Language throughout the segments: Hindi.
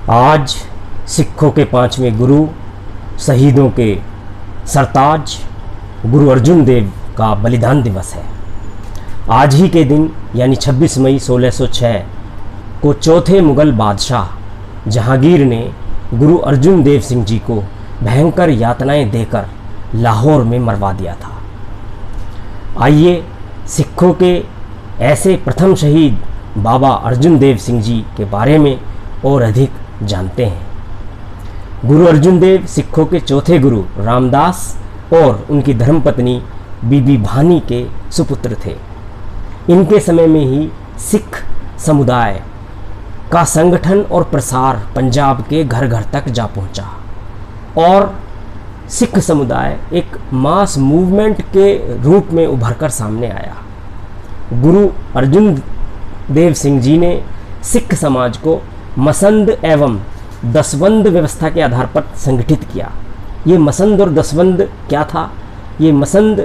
आज सिखों के 5वें गुरु, शहीदों के सरताज गुरु अर्जुन देव का बलिदान दिवस है। आज ही के दिन यानी 26 मई 1606 को चौथे मुगल बादशाह जहांगीर ने गुरु अर्जुन देव सिंह जी को भयंकर यातनाएं देकर लाहौर में मरवा दिया था। आइए सिखों के ऐसे प्रथम शहीद बाबा अर्जुन देव सिंह जी के बारे में और अधिक जानते हैं। गुरु अर्जुन देव सिखों के चौथे गुरु रामदास और उनकी धर्मपत्नी बीबी भानी के सुपुत्र थे। इनके समय में ही सिख समुदाय का संगठन और प्रसार पंजाब के घर घर तक जा पहुंचा और सिख समुदाय एक मास मूवमेंट के रूप में उभरकर सामने आया। गुरु अर्जुन देव सिंह जी ने सिख समाज को मसंद एवं दसबंद व्यवस्था के आधार पर संगठित किया। ये मसंद और दसबंद क्या था? ये मसंद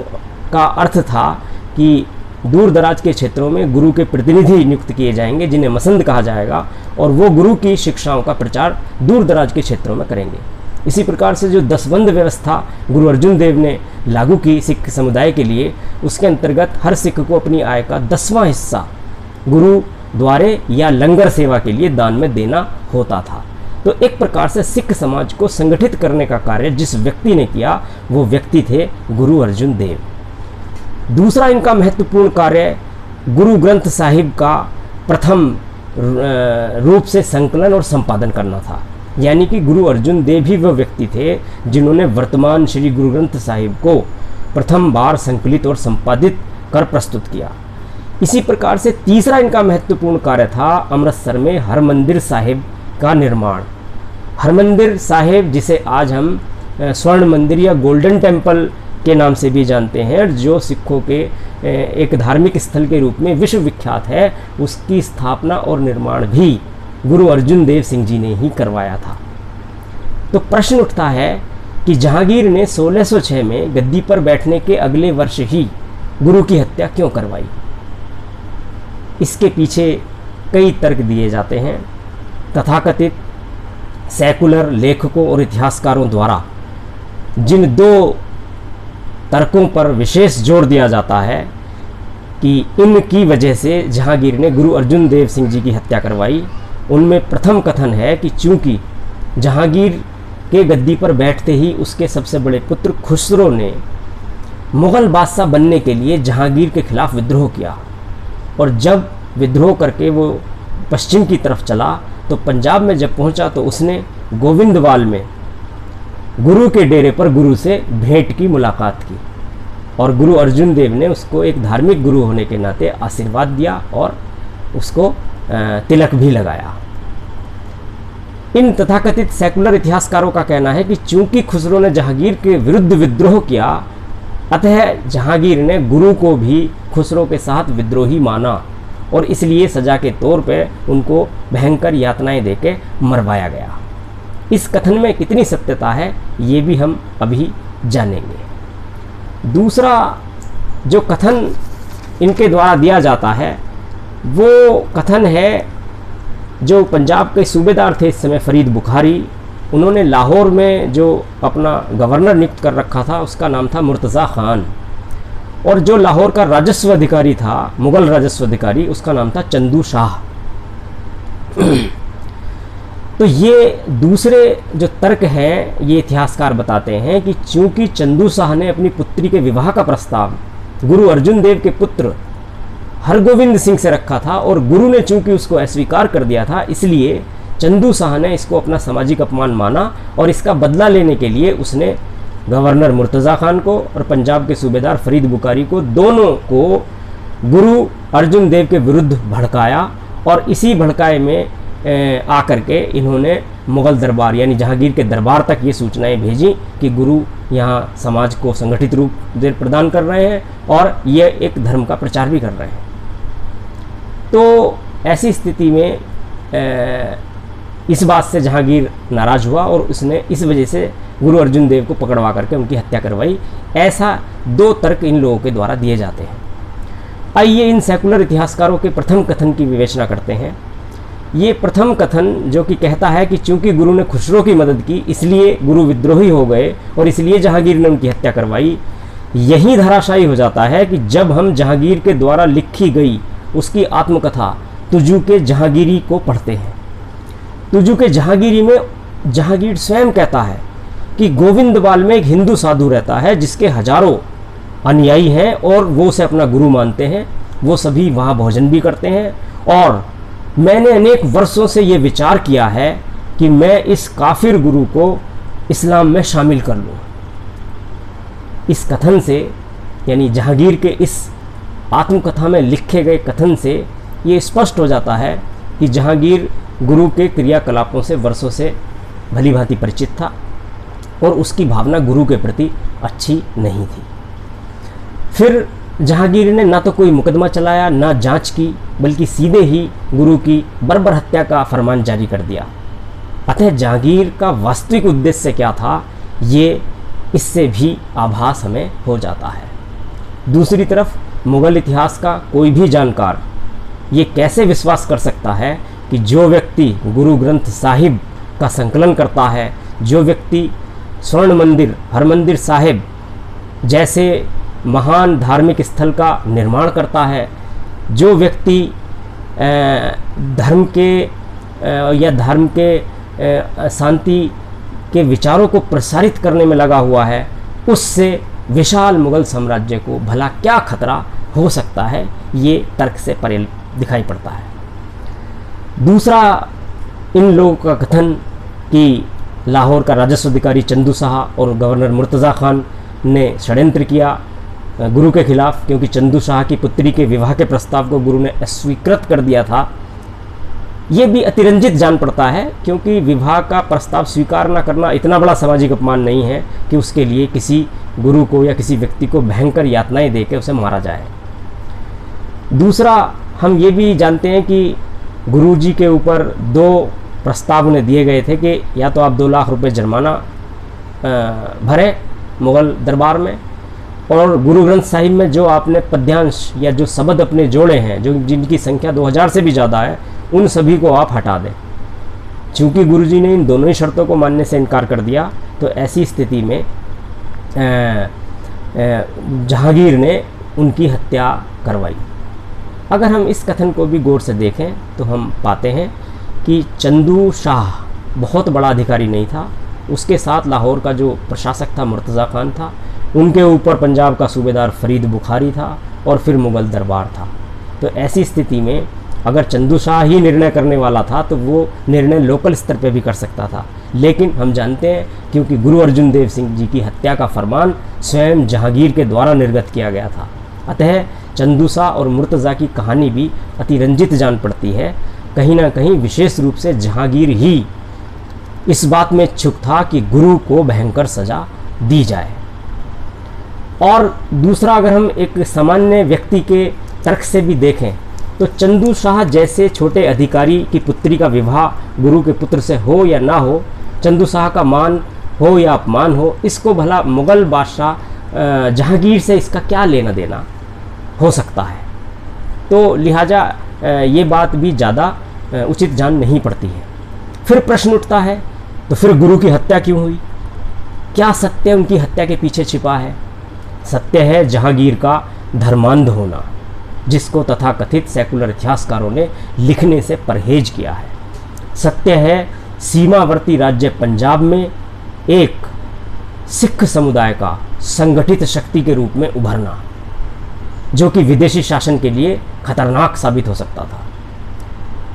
का अर्थ था कि दूर दराज के क्षेत्रों में गुरु के प्रतिनिधि नियुक्त किए जाएंगे जिन्हें मसंद कहा जाएगा और वो गुरु की शिक्षाओं का प्रचार दूर दराज के क्षेत्रों में करेंगे। इसी प्रकार से जो दसबंद व्यवस्था गुरु अर्जुन देव ने लागू की सिख समुदाय के लिए, उसके अंतर्गत हर सिख को अपनी आय का 10वां हिस्सा गुरु द्वारे या लंगर सेवा के लिए दान में देना होता था। तो एक प्रकार से सिख समाज को संगठित करने का कार्य जिस व्यक्ति ने किया वो व्यक्ति थे गुरु अर्जुन देव। दूसरा इनका महत्वपूर्ण कार्य गुरु ग्रंथ साहिब का प्रथम रूप से संकलन और संपादन करना था। यानी कि गुरु अर्जुन देव ही वह व्यक्ति थे जिन्होंने वर्तमान श्री गुरु ग्रंथ साहिब को प्रथम बार संकलित और संपादित कर प्रस्तुत किया। इसी प्रकार से तीसरा इनका महत्वपूर्ण कार्य था अमृतसर में हरमंदिर साहिब का निर्माण। हरमंदिर साहिब जिसे आज हम स्वर्ण मंदिर या गोल्डन टेम्पल के नाम से भी जानते हैं, जो सिखों के एक धार्मिक स्थल के रूप में विश्व विख्यात है, उसकी स्थापना और निर्माण भी गुरु अर्जुन देव सिंह जी ने ही करवाया था। तो प्रश्न उठता है कि जहांगीर ने 1606 में गद्दी पर बैठने के अगले वर्ष ही गुरु की हत्या क्यों करवाई? इसके पीछे कई तर्क दिए जाते हैं। तथाकथित सेकुलर लेखकों और इतिहासकारों द्वारा जिन दो तर्कों पर विशेष जोर दिया जाता है कि इनकी वजह से जहांगीर ने गुरु अर्जुन देव सिंह जी की हत्या करवाई, उनमें प्रथम कथन है कि चूंकि जहांगीर के गद्दी पर बैठते ही उसके सबसे बड़े पुत्र खुसरो ने मुग़ल बादशाह बनने के लिए जहांगीर के खिलाफ विद्रोह किया और जब विद्रोह करके वो पश्चिम की तरफ चला तो पंजाब में जब पहुंचा तो उसने गोविंदवाल में गुरु के डेरे पर गुरु से भेंट की, मुलाकात की और गुरु अर्जुन देव ने उसको एक धार्मिक गुरु होने के नाते आशीर्वाद दिया और उसको तिलक भी लगाया। इन तथाकथित सेकुलर इतिहासकारों का कहना है कि चूंकि खुसरो ने जहांगीर के विरुद्ध विद्रोह किया, अतः जहांगीर ने गुरु को भी खुसरो के साथ विद्रोही माना और इसलिए सजा के तौर पे उनको भयंकर यातनाएं देके मरवाया गया। इस कथन में कितनी सत्यता है ये भी हम अभी जानेंगे। दूसरा जो कथन इनके द्वारा दिया जाता है वो कथन है जो पंजाब के सूबेदार थे इस समय फरीद बुखारी, उन्होंने लाहौर में जो अपना गवर्नर नियुक्त कर रखा था उसका नाम था मुर्तज़ा खान और जो लाहौर का राजस्व अधिकारी था, मुग़ल राजस्व अधिकारी, उसका नाम था चंदू शाह। तो ये दूसरे जो तर्क हैं ये इतिहासकार बताते हैं कि चूंकि चंदू शाह ने अपनी पुत्री के विवाह का प्रस्ताव गुरु अर्जुन देव के पुत्र हरगोविंद सिंह से रखा था और गुरु ने चूंकि उसको अस्वीकार कर दिया था, इसलिए चंदू शाह ने इसको अपना सामाजिक अपमान माना और इसका बदला लेने के लिए उसने गवर्नर मुर्तज़ा खान को और पंजाब के सूबेदार फरीद बुखारी को, दोनों को गुरु अर्जुन देव के विरुद्ध भड़काया और इसी भड़काए में आकर के इन्होंने मुग़ल दरबार यानी जहांगीर के दरबार तक ये सूचनाएं भेजी कि गुरु यहाँ समाज को संगठित रूप प्रदान कर रहे हैं और ये एक धर्म का प्रचार भी कर रहे हैं। तो ऐसी स्थिति में इस बात से जहांगीर नाराज़ हुआ और उसने इस वजह से गुरु अर्जुन देव को पकड़वा करके उनकी हत्या करवाई। ऐसा दो तर्क इन लोगों के द्वारा दिए जाते हैं। आइए इन सेकुलर इतिहासकारों के प्रथम कथन की विवेचना करते हैं। ये प्रथम कथन जो कि कहता है कि चूंकि गुरु ने खुसरो की मदद की इसलिए गुरु विद्रोही हो गए और इसलिए जहांगीर ने उनकी हत्या करवाई, यही धराशायी हो जाता है कि जब हम जहांगीर के द्वारा लिखी गई उसकी आत्मकथा तुजू के जहांगीरी को पढ़ते हैं। तुजू के जहांगीरी में जहांगीर स्वयं कहता है कि गोविंदवाल में एक हिंदू साधु रहता है जिसके हजारों अनुयायी हैं और वो उसे अपना गुरु मानते हैं, वो सभी वहाँ भोजन भी करते हैं, और मैंने अनेक वर्षों से ये विचार किया है कि मैं इस काफिर गुरु को इस्लाम में शामिल कर लूँ। इस कथन से, यानी जहांगीर के इस आत्मकथा में लिखे गए कथन से ये स्पष्ट हो जाता है कि जहांगीर गुरु के क्रियाकलापों से वर्षों से भली भांति परिचित था और उसकी भावना गुरु के प्रति अच्छी नहीं थी। फिर जहांगीर ने ना तो कोई मुकदमा चलाया, ना जांच की, बल्कि सीधे ही गुरु की बर्बर हत्या का फरमान जारी कर दिया। अतः जहांगीर का वास्तविक उद्देश्य क्या था, ये इससे भी आभास हमें हो जाता है। दूसरी तरफ मुगल इतिहास का कोई भी जानकार ये कैसे विश्वास कर सकता है कि जो व्यक्ति गुरु ग्रंथ साहिब का संकलन करता है, जो व्यक्ति स्वर्ण मंदिर, हरमंदिर साहिब जैसे महान धार्मिक स्थल का निर्माण करता है, जो व्यक्ति धर्म के शांति के विचारों को प्रसारित करने में लगा हुआ है, उससे विशाल मुगल साम्राज्य को भला क्या खतरा हो सकता है, ये तर्क से परे दिखाई पड़ता है। दूसरा, इन लोगों का कथन कि लाहौर का राजस्व अधिकारी चंदू शाह और गवर्नर मुर्तज़ा खान ने षड्यंत्र किया गुरु के खिलाफ, क्योंकि चंदू शाह की पुत्री के विवाह के प्रस्ताव को गुरु ने अस्वीकृत कर दिया था। ये भी अतिरंजित जान पड़ता है, क्योंकि विवाह का प्रस्ताव स्वीकार न करना इतना बड़ा सामाजिक अपमान नहीं है कि उसके लिए किसी गुरु को या किसी व्यक्ति को भयंकर यातनाएं देकर उसे मारा जाए। दूसरा, हम ये भी जानते हैं कि गुरु जी के ऊपर 2 प्रस्ताव उन्हें दिए गए थे कि या तो आप 2 लाख रुपए जुर्माना भरें मुग़ल दरबार में, और गुरु ग्रंथ साहिब में जो आपने पद्यांश या जो शब्द अपने जोड़े हैं, जो जिनकी संख्या 2000 से भी ज़्यादा है, उन सभी को आप हटा दें। चूँकि गुरु जी ने इन दोनों ही शर्तों को मानने से इनकार कर दिया, तो ऐसी स्थिति में जहांगीर ने उनकी हत्या करवाई। अगर हम इस कथन को भी गौर से देखें तो हम पाते हैं कि चंदू शाह बहुत बड़ा अधिकारी नहीं था। उसके साथ लाहौर का जो प्रशासक था मुर्तज़ा खान था, उनके ऊपर पंजाब का सूबेदार फरीद बुखारी था, और फिर मुग़ल दरबार था। तो ऐसी स्थिति में अगर चंदू शाह ही निर्णय करने वाला था तो वो निर्णय लोकल स्तर पे भी कर सकता था, लेकिन हम जानते हैं क्योंकि गुरु अर्जुन देव सिंह जी की हत्या का फरमान स्वयं जहांगीर के द्वारा निर्गत किया गया था। अतः चंदू शाह और मुर्तज़ा की कहानी भी अतिरंजित जान पड़ती है। कहीं ना कहीं विशेष रूप से जहांगीर ही इस बात में इच्छुक था कि गुरु को भयंकर सजा दी जाए। और दूसरा, अगर हम एक सामान्य व्यक्ति के तर्क से भी देखें तो चंदू शाह जैसे छोटे अधिकारी की पुत्री का विवाह गुरु के पुत्र से हो या ना हो, चंदू शाह का मान हो या अपमान हो, इसको भला मुग़ल बादशाह जहांगीर से इसका क्या लेना देना हो सकता है। तो लिहाजा ये बात भी ज़्यादा उचित जान नहीं पड़ती है। फिर प्रश्न उठता है, तो फिर गुरु की हत्या क्यों हुई? क्या सत्य उनकी हत्या के पीछे छिपा है? सत्य है जहांगीर का धर्मांध होना, जिसको तथाकथित सेकुलर इतिहासकारों ने लिखने से परहेज किया है। सत्य है सीमावर्ती राज्य पंजाब में एक सिख समुदाय का संगठित शक्ति के रूप में उभरना, जो कि विदेशी शासन के लिए खतरनाक साबित हो सकता था।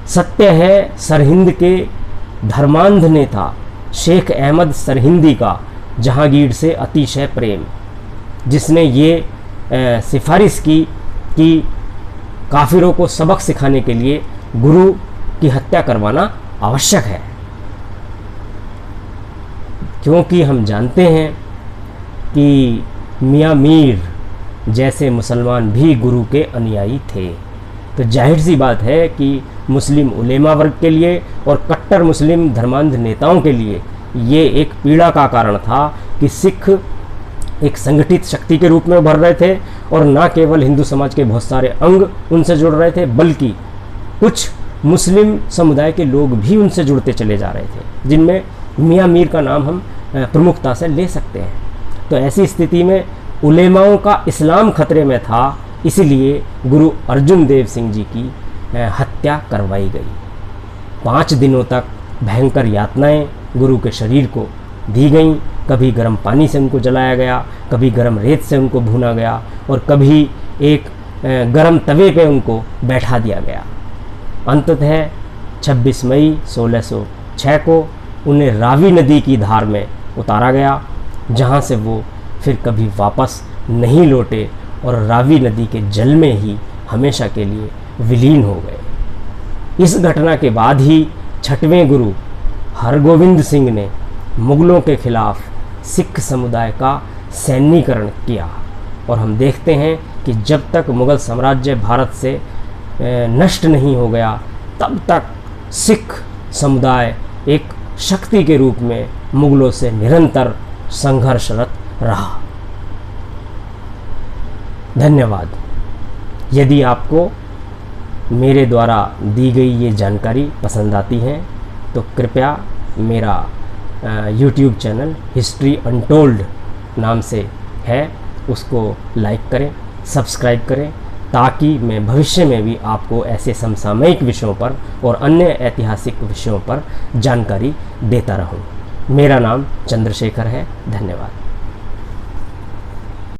सत्य है सरहिंद के धर्मांध नेता शेख अहमद सरहिंदी का जहांगीर से अतिशय प्रेम, जिसने ये सिफारिश की कि काफिरों को सबक सिखाने के लिए गुरु की हत्या करवाना आवश्यक है, क्योंकि हम जानते हैं कि मियाँ मीर जैसे मुसलमान भी गुरु के अनुयायी थे। तो जाहिर सी बात है कि मुस्लिम उलेमा वर्ग के लिए और कट्टर मुस्लिम धर्मांध नेताओं के लिए ये एक पीड़ा का कारण था कि सिख एक संगठित शक्ति के रूप में उभर रहे थे, और न केवल हिंदू समाज के बहुत सारे अंग उनसे जुड़ रहे थे, बल्कि कुछ मुस्लिम समुदाय के लोग भी उनसे जुड़ते चले जा रहे थे, जिनमें मियाँ मीर का नाम हम प्रमुखता से ले सकते हैं। तो ऐसी स्थिति में उलेमाओं का इस्लाम खतरे में था, इसलिए गुरु अर्जुन देव सिंह जी की हत्या करवाई गई। 5 दिनों तक भयंकर यातनाएं गुरु के शरीर को दी गईं। कभी गर्म पानी से उनको जलाया गया, कभी गर्म रेत से उनको भूना गया और कभी एक गर्म तवे पे उनको बैठा दिया गया। अंततः 26 मई 1606 को उन्हें रावी नदी की धार में उतारा गया, जहाँ से वो फिर कभी वापस नहीं लौटे और रावी नदी के जल में ही हमेशा के लिए विलीन हो गए। इस घटना के बाद ही 6वें गुरु हरगोविंद सिंह ने मुगलों के खिलाफ सिख समुदाय का सैन्यीकरण किया और हम देखते हैं कि जब तक मुग़ल साम्राज्य भारत से नष्ट नहीं हो गया, तब तक सिख समुदाय एक शक्ति के रूप में मुगलों से निरंतर संघर्षरत रहा। धन्यवाद। यदि आपको मेरे द्वारा दी गई ये जानकारी पसंद आती है तो कृपया मेरा YouTube चैनल हिस्ट्री अनटोल्ड नाम से है, उसको लाइक करें, सब्सक्राइब करें, ताकि मैं भविष्य में भी आपको ऐसे समसामयिक विषयों पर और अन्य ऐतिहासिक विषयों पर जानकारी देता रहूं। मेरा नाम चंद्रशेखर है। धन्यवाद।